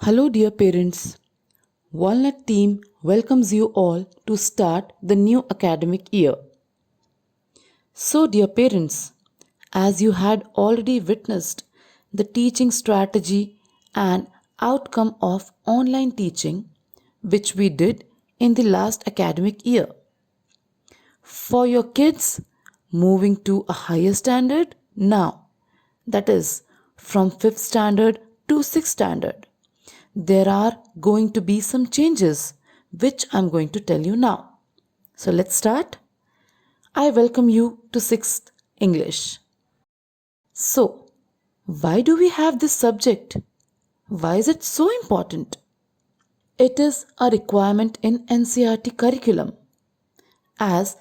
Hello, dear parents. Walnut team welcomes you all to start the new academic year. So, dear parents, as you had already witnessed the teaching strategy and outcome of online teaching, which we did in the last academic year. For your kids moving to a higher standard now, that is from 5th standard to 6th standard, there are going to be some changes which I'm going to tell you now. So let's start. I welcome you to 6th English. So, why do we have this subject? Why is it so important? It is a requirement in NCERT curriculum as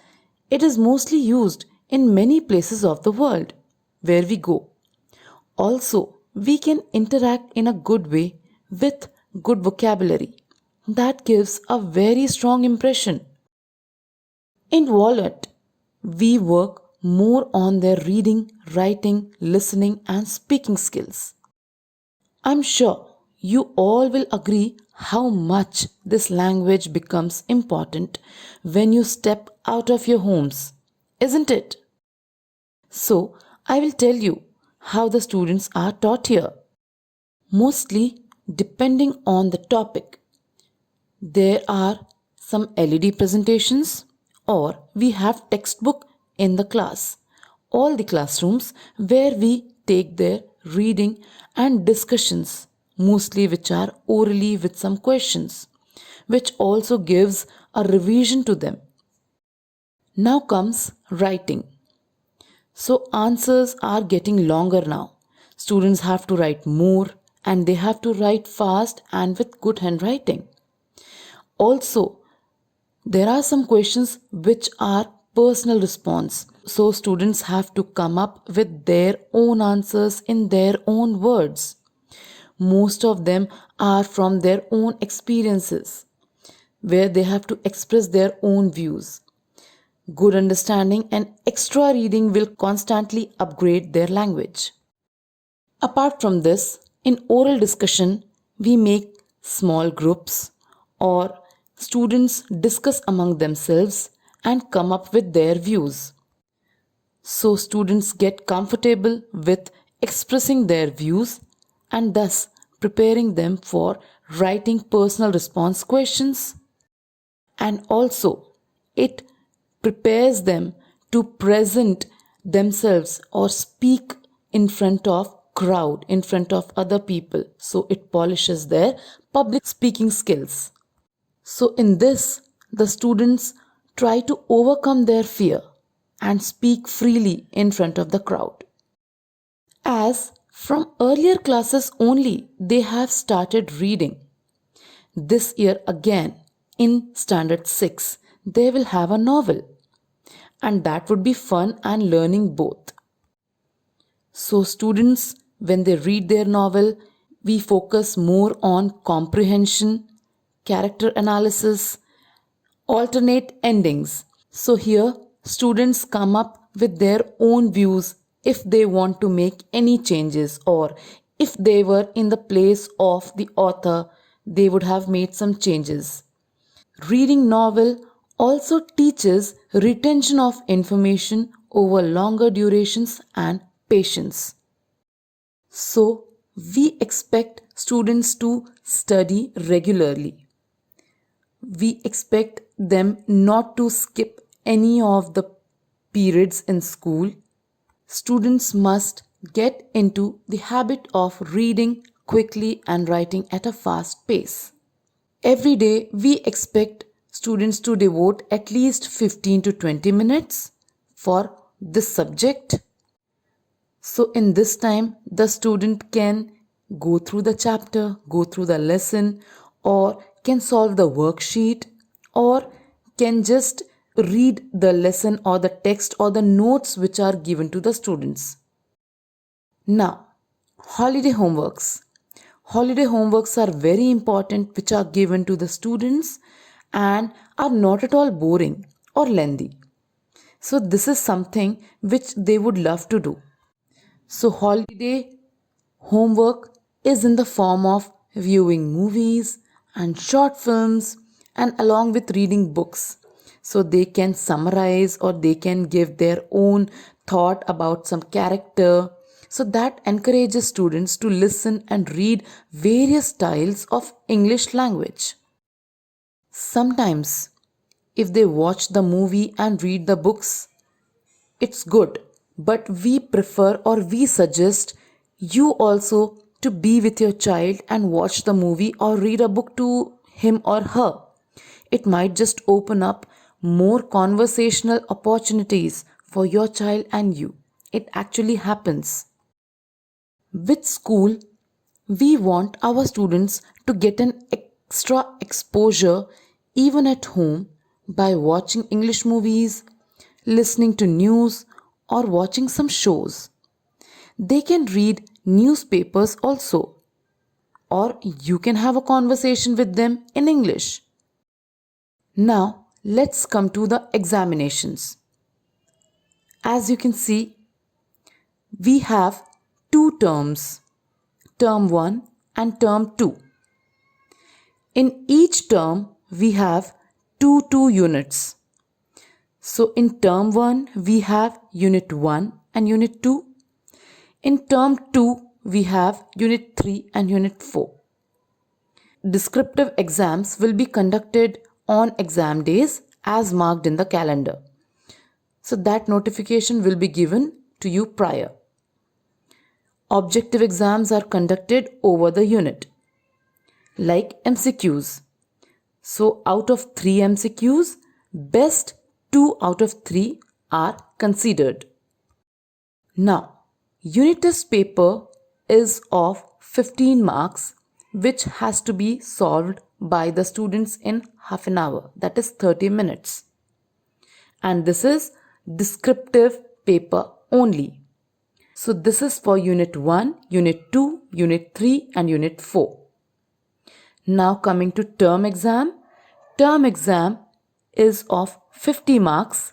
it is mostly used in many places of the world where we go. Also, we can interact in a good way with good vocabulary. That gives a very strong impression. In Walnut, we work more on their reading, writing, listening, and speaking skills. I'm sure you all will agree how much this language becomes important when you step out of your homes, isn't it? So, I will tell you how the students are taught here. Mostly depending on the topic. There are some LED presentations or we have textbook in the class. All the classrooms where we take their reading and discussions, mostly which are orally with some questions, which also gives a revision to them. Now comes writing. So answers are getting longer now. Students have to write more and they have to write fast and with good handwriting. Also, there are some questions which are personal response. So students have to come up with their own answers in their own words. Most of them are from their own experiences where they have to express their own views. Good understanding and extra reading will constantly upgrade their language. Apart from this, in oral discussion, we make small groups or students discuss among themselves and come up with their views. So, students get comfortable with expressing their views and thus preparing them for writing personal response questions. And also, it prepares them to present themselves or speak in front of crowd, in front of other people. So it polishes their public speaking skills. So in this, the students try to overcome their fear and speak freely in front of the crowd. As from earlier classes only, they have started reading. This year again, in Standard 6, they will have a novel. And that would be fun and learning both. So, students, when they read their novel, we focus more on comprehension, character analysis, alternate endings. So, here, students come up with their own views if they want to make any changes, or if they were in the place of the author, they would have made some changes. Reading novel also teaches retention of information over longer durations and patience. So, we expect students to study regularly. We expect them not to skip any of the periods in school. Students must get into the habit of reading quickly and writing at a fast pace. Every day, we expect students to devote at least 15 to 20 minutes for this subject. So, in this time, the student can go through the chapter, go through the lesson, or can solve the worksheet, or can just read the lesson or the text or the notes which are given to the students. Now, holiday homeworks. Holiday homeworks are very important, which are given to the students and are not at all boring or lengthy. So, this is something which they would love to do. So, holiday homework is in the form of viewing movies and short films, and along with reading books. So they can summarize or they can give their own thought about some character. So that encourages students to listen and read various styles of English language. Sometimes, if they watch the movie and read the books, it's good, but we prefer or we suggest you also to be with your child and watch the movie or read a book to him or her. It might just open up more conversational opportunities for your child and you. It actually happens. With school, we want our students to get an extra exposure even at home by watching English movies, listening to news, or watching some shows. They can read newspapers also, or you can have a conversation with them in English. Now, let's come to the examinations. As you can see, we have two terms, term 1 and term 2. In each term, we have two units. So in term 1, we have unit 1 and unit 2. In term 2, we have unit 3 and unit 4. Descriptive exams will be conducted on exam days as marked in the calendar. So that notification will be given to you prior. Objective exams are conducted over the unit, like MCQs. So out of 3 MCQs, best 2 out of 3 are considered. Now, unit test paper is of 15 marks, which has to be solved by the students in half an hour, that is 30 minutes. And this is descriptive paper only. So this is for unit 1, unit 2, unit 3 and unit 4. Now coming to term exam. Term exam is of 50 marks,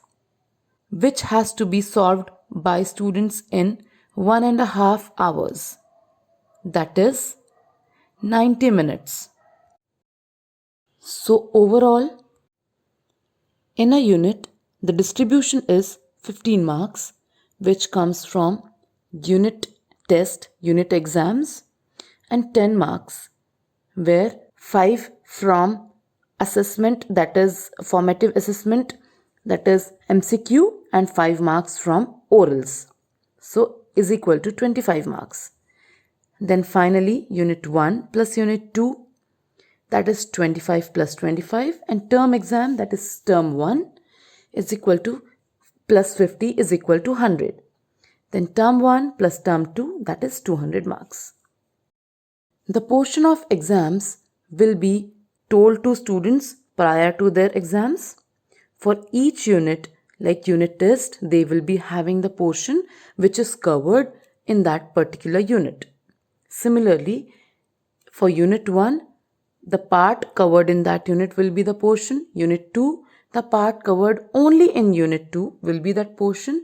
which has to be solved by students in 1.5 hours. That is 90 minutes. So overall, in a unit, the distribution is 15 marks, which comes from unit test, unit exams, and 10 marks, where 5 from assessment, that is formative assessment, that is MCQ, and 5 marks from orals. So is equal to 25 marks. Then finally, unit 1 plus unit 2, that is 25 plus 25, and term exam, that is term 1, is equal to plus 50 is equal to 100. Then term 1 plus term 2, that is 200 marks. The portion of exams will be told to students prior to their exams. For each unit, like unit test, they will be having the portion which is covered in that particular unit. Similarly, for unit 1, the part covered in that unit will be the portion. Unit 2, the part covered only in unit 2 will be that portion.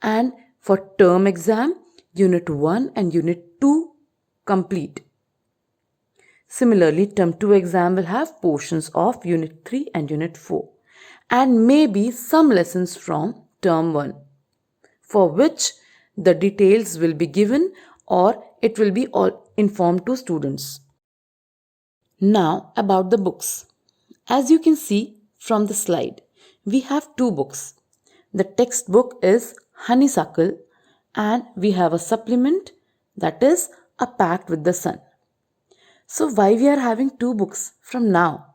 And for term exam, unit 1 and unit 2 complete. Similarly, term 2 exam will have portions of unit 3 and unit 4, and maybe some lessons from term 1, for which the details will be given or it will be all informed to students. Now about the books. As you can see from the slide, we have 2 books. The textbook is Honeysuckle, and we have a supplement, that is A Pact with the Sun. So why we are having 2 books from now?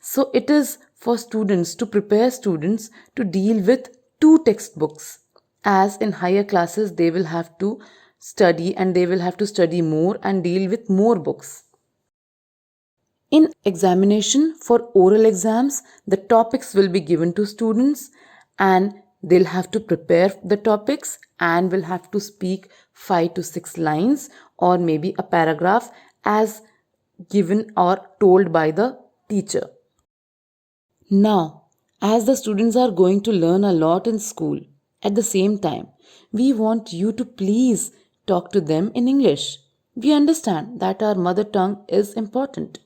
So it is for students, to prepare students to deal with 2 textbooks, as in higher classes they will have to study and they will have to study more and deal with more books. In examination for oral exams, the topics will be given to students and they'll have to prepare the topics and will have to speak 5 to 6 lines or maybe a paragraph as given or told by the teacher. Now, as the students are going to learn a lot in school, at the same time, we want you to please talk to them in English. We understand that our mother tongue is important.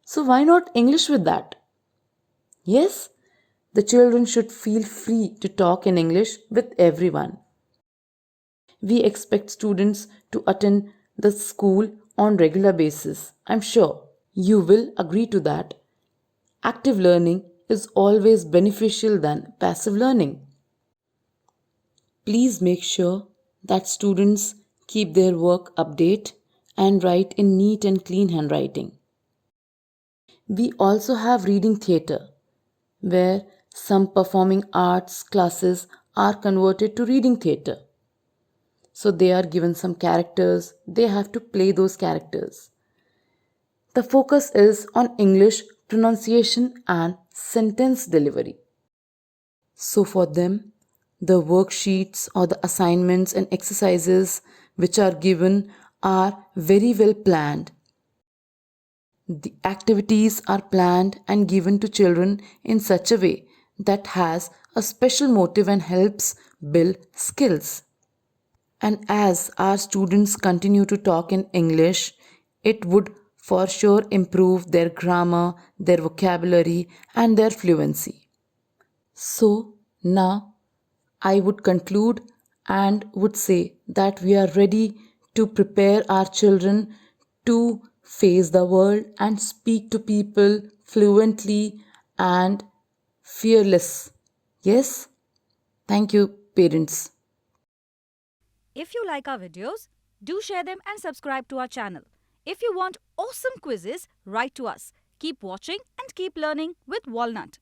So why not English with that? Yes, the children should feel free to talk in English with everyone. We expect students to attend the school on regular basis. I'm sure you will agree to that. Active learning is always beneficial than passive learning. Please make sure that students keep their work update and write in neat and clean handwriting. We also have reading theatre where some performing arts classes are converted to reading theatre. So they are given some characters, they have to play those characters. The focus is on English pronunciation and sentence delivery. So for them, the worksheets or the assignments and exercises which are given are very well planned. The activities are planned and given to children in such a way that has a special motive and helps build skills. And as our students continue to talk in English, it would for sure improve their grammar, their vocabulary, and their fluency. So now I would conclude and would say that we are ready to prepare our children to face the world and speak to people fluently and fearless. Yes? Thank you, parents. If you like our videos, do share them and subscribe to our channel. If you want awesome quizzes, write to us. Keep watching and keep learning with Walnut.